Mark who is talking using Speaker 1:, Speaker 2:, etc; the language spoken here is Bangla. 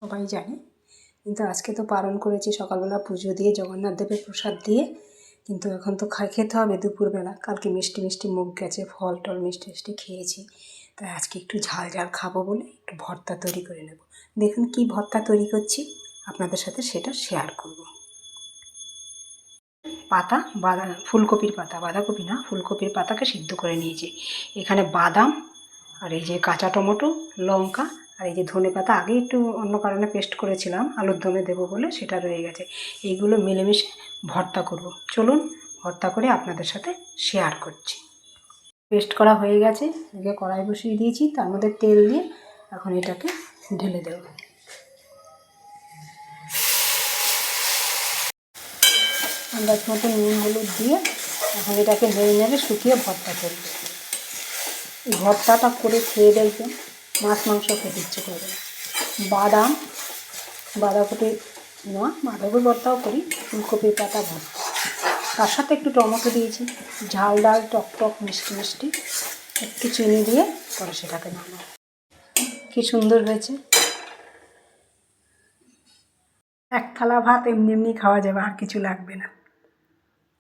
Speaker 1: সবাই জানে, কিন্তু আজকে তো পালন করেছি সকালবেলা পুজো দিয়ে জগন্নাথ দেবের প্রসাদ দিয়ে। কিন্তু এখন তো খেতে হবে দুপুরবেলা। কালকে মিষ্টি মিষ্টি মুখ গেছে, ফল টল মিষ্টি মিষ্টি খেয়েছি, তাই আজকে একটু ঝাল ঝাল খাবো বলে একটু ভর্তা তৈরি করে নেব। দেখুন কি ভর্তা তৈরি করছি, আপনাদের সাথে সেটা শেয়ার করব। পাতা ফুলকপির পাতা, বাঁধাকপি না, ফুলকপির পাতাকে সিদ্ধ করে নিয়েছি। এখানে বাদাম আর এই যে কাঁচা টমেটো, লঙ্কা আর এই যে ধনেপাতা আগে একটু অন্য কারণে পেস্ট করেছিলাম, আলুর দমে দেবো বলে সেটা রয়ে গেছে। এইগুলো মিলেমিশে ভর্তা করব। চলুন ভর্তা করে আপনাদের সাথে শেয়ার করছি। পেস্ট করা হয়ে গেছে, এদিকে কড়াই বসিয়ে দিয়েছি, তার মধ্যে তেল দিয়ে এখন এটাকে ঢেলে দেব। আন্দাজ মতো নুন হলুদ দিয়ে এখন এটাকে নেড়ে নেড়ে শুকিয়ে ভর্তা করব। এই ভর্তাটা করে খেয়ে দেখবেন মাছ মাংস খেতে ইচ্ছে করবে। বাদাম, বাঁধাকপি নয়, বাঁধাকপি ভর্তাও করি, ফুলকপির পাতা ভর্তা, তার সাথে একটু টমেটো দিয়েছি, ঝাল ডাল টক টক মিষ্টি মিষ্টি, একটু চিনি দিয়ে পরে সেটাকে নামাবো। কী সুন্দর হয়েছে, এক থালা ভাত এমনি এমনি খাওয়া যাবে, আর কিছু লাগবে না।